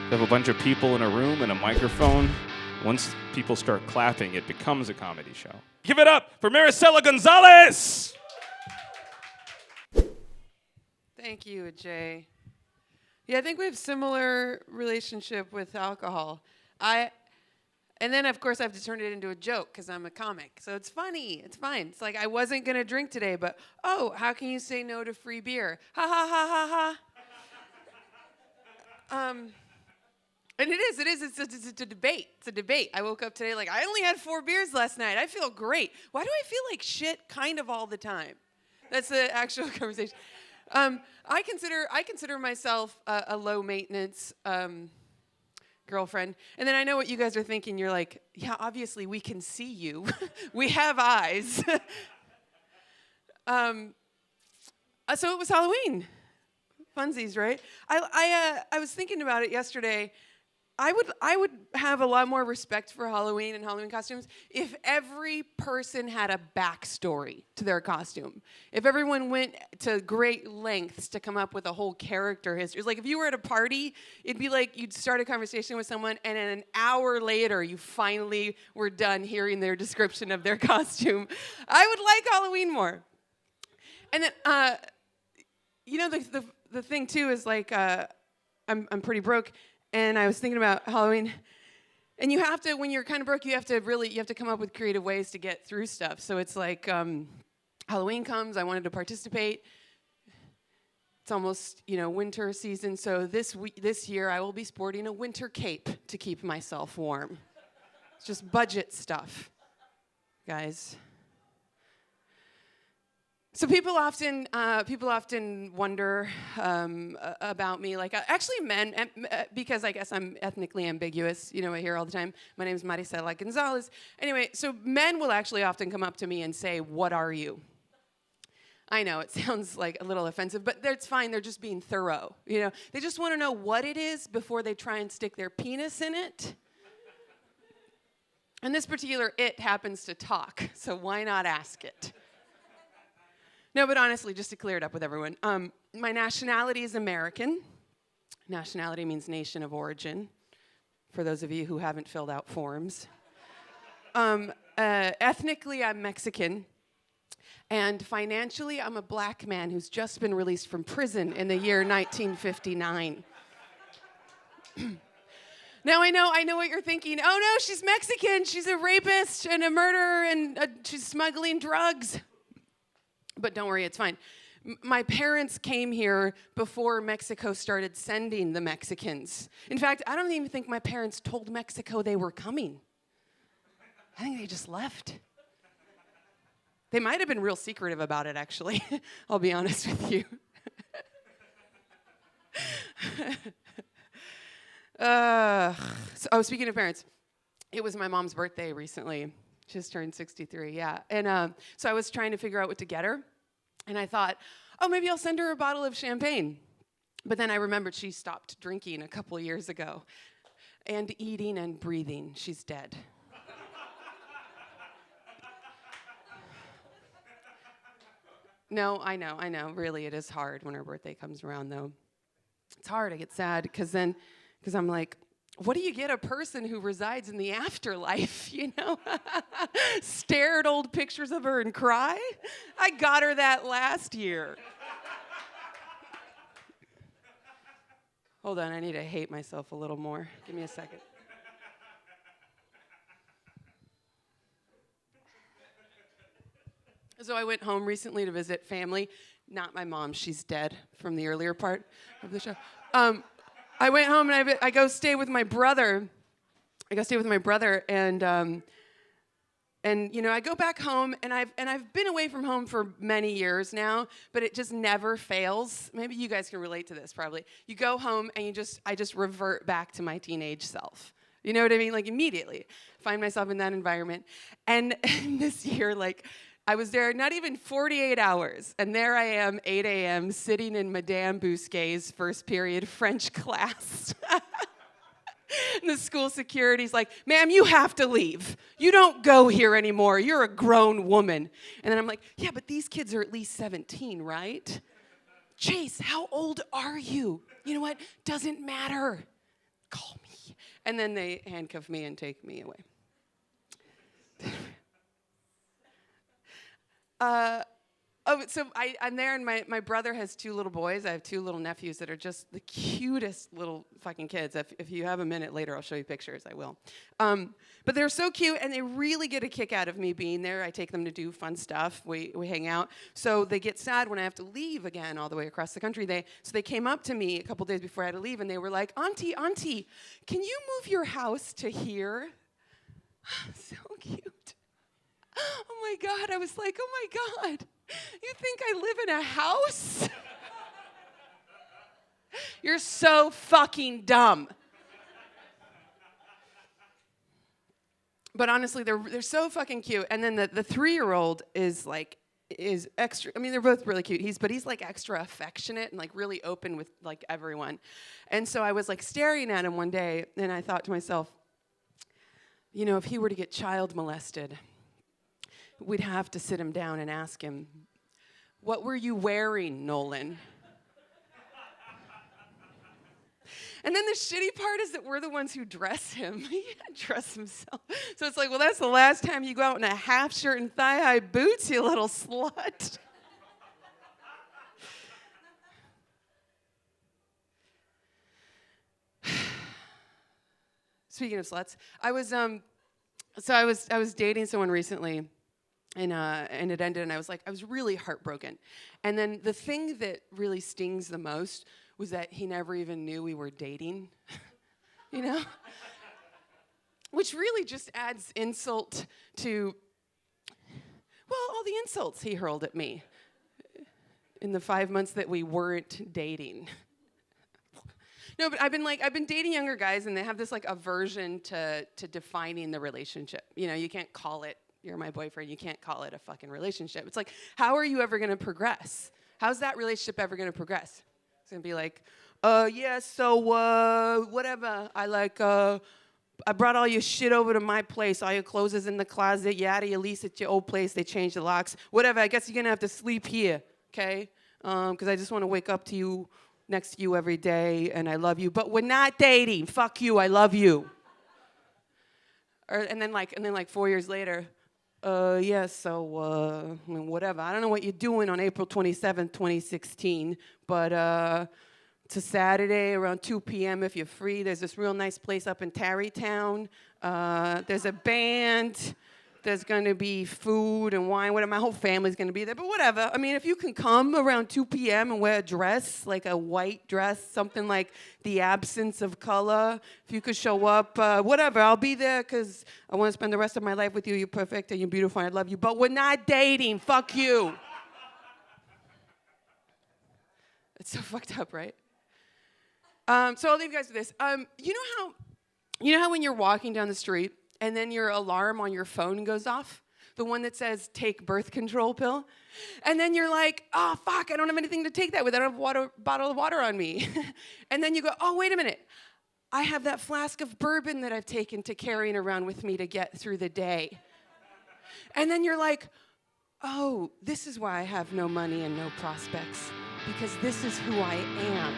You have a bunch of people in a room and a microphone. Once people start clapping, it becomes a comedy show. Give it up for Marisela Gonzalez! Thank you, Jay. Yeah, I think we have similar relationship with alcohol. And then, of course, I have to turn it into a joke because I'm a comic. So it's funny. It's fine. It's like I wasn't going to drink today, but, oh, how can you say no to free beer? Ha, ha, ha, ha, ha. And it is. It's a debate. It's a debate. I woke up today like, I only had 4 beers last night. I feel great. Why do I feel like shit kind of all the time? That's the actual conversation. I consider myself a low maintenance girlfriend. And then I know what you guys are thinking. You're like, yeah, obviously we can see you. We have eyes. So it was Halloween. Funsies, right? I was thinking about it yesterday. I would have a lot more respect for Halloween and Halloween costumes if every person had a backstory to their costume. If everyone went to great lengths to come up with a whole character history. It's like if you were at a party, it'd be like you'd start a conversation with someone and then an hour later you finally were done hearing their description of their costume. I would like Halloween more. And then, the thing too is like I'm pretty broke. And I was thinking about Halloween, and you have to, when you're kind of broke, you have to come up with creative ways to get through stuff. So it's like Halloween comes, I wanted to participate. It's almost, winter season. So this year I will be sporting a winter cape to keep myself warm. It's just budget stuff, guys. So people often wonder about me, like actually men, because I guess I'm ethnically ambiguous. I hear all the time. My name is Marisela Gonzalez. Anyway, so men will actually often come up to me and say, "What are you?" I know it sounds like a little offensive, but it's fine. They're just being thorough. They just want to know what it is before they try and stick their penis in it. And this particular it happens to talk, so why not ask it? No, but honestly, just to clear it up with everyone, my nationality is American. Nationality means nation of origin, for those of you who haven't filled out forms. Ethnically, I'm Mexican. And financially, I'm a black man who's just been released from prison in the year 1959. Now, I know what you're thinking. Oh, no, she's Mexican. She's a rapist and a murderer, and she's smuggling drugs. But don't worry, it's fine. My parents came here before Mexico started sending the Mexicans. In fact, I don't even think my parents told Mexico they were coming. I think they just left. They might have been real secretive about it, actually. I'll be honest with you. Speaking of parents, it was my mom's birthday recently. She just turned 63, yeah. And so I was trying to figure out what to get her. And I thought, oh, maybe I'll send her a bottle of champagne. But then I remembered she stopped drinking a couple years ago. And eating and breathing. She's dead. No, I know. Really, it is hard when her birthday comes around, though. It's hard. I get sad because I'm like, what do you get a person who resides in the afterlife, Stare at old pictures of her and cry? I got her that last year. Hold on, I need to hate myself a little more. Give me a second. So I went home recently to visit family. Not my mom, she's dead from the earlier part of the show. I went home and I go stay with my brother. And I go back home and I've been away from home for many years now, but it just never fails. Maybe you guys can relate to this probably. You go home and I just revert back to my teenage self. You know what I mean? Like immediately find myself in that environment. And this year, I was there not even 48 hours, and there I am, 8 a.m., sitting in Madame Bousquet's first period French class. And the school security's like, ma'am, you have to leave. You don't go here anymore. You're a grown woman. And then I'm like, yeah, but these kids are at least 17, right? Chase, how old are you? You know what? Doesn't matter. call me. And then they handcuff me and take me away. So I'm there, and my brother has 2 little boys. I have 2 little nephews that are just the cutest little fucking kids. If you have a minute later, I'll show you pictures. I will. But they're so cute, and they really get a kick out of me being there. I take them to do fun stuff. We hang out. So they get sad when I have to leave again all the way across the country. So they came up to me a couple days before I had to leave, and they were like, Auntie, can you move your house to here? So cute. Oh, my God. I was like, oh, my God. You think I live in a house? You're so fucking dumb. But honestly, they're so fucking cute. And then the 3-year-old is extra. I mean, they're both really cute. But he's like extra affectionate and like really open with like everyone. And so I was like staring at him one day, and I thought to myself, you know, if he were to get child molested, we'd have to sit him down and ask him, what were you wearing, Nolan? And then the shitty part is that we're the ones who dress him. He can't dress himself. So it's like, well, that's the last time you go out in a half shirt and thigh-high boots, you little slut. Speaking of sluts, I was dating someone recently. And it ended, and I was really heartbroken. And then the thing that really stings the most was that he never even knew we were dating, you know? Which really just adds insult to, well, all the insults he hurled at me in the 5 months that we weren't dating. No, but I've been dating younger guys, and they have this like aversion to defining the relationship. You know, you can't call it, you're my boyfriend, you can't call it a fucking relationship. It's like, how are you ever going to progress? How's that relationship ever going to progress? It's going to be like, yeah, so whatever. I brought all your shit over to my place. All your clothes is in the closet. You're out of your lease at your old place. They changed the locks. Whatever, I guess you're going to have to sleep here, okay? Because I just want to wake up to you, next to you every day, and I love you. But we're not dating. Fuck you, I love you. And then 4 years later, yeah, so, I mean, whatever. I don't know what you're doing on April 27th, 2016, but it's a Saturday around 2 p.m. if you're free. There's this real nice place up in Tarrytown. There's a band. There's going to be food and wine. Whatever. My whole family's going to be there, but whatever. I mean, if you can come around 2 p.m. and wear a dress, like a white dress, something like The Absence of Color, if you could show up, whatever, I'll be there because I want to spend the rest of my life with you. You're perfect and you're beautiful and I love you, but we're not dating. Fuck you. It's so fucked up, right? So I'll leave you guys with this. You know how when you're walking down the street, and then your alarm on your phone goes off? The one that says, take birth control pill? And then you're like, oh, fuck, I don't have anything to take that with. I don't have a bottle of water on me. And then you go, oh, wait a minute. I have that flask of bourbon that I've taken to carrying around with me to get through the day. And then you're like, oh, this is why I have no money and no prospects. Because this is who I am.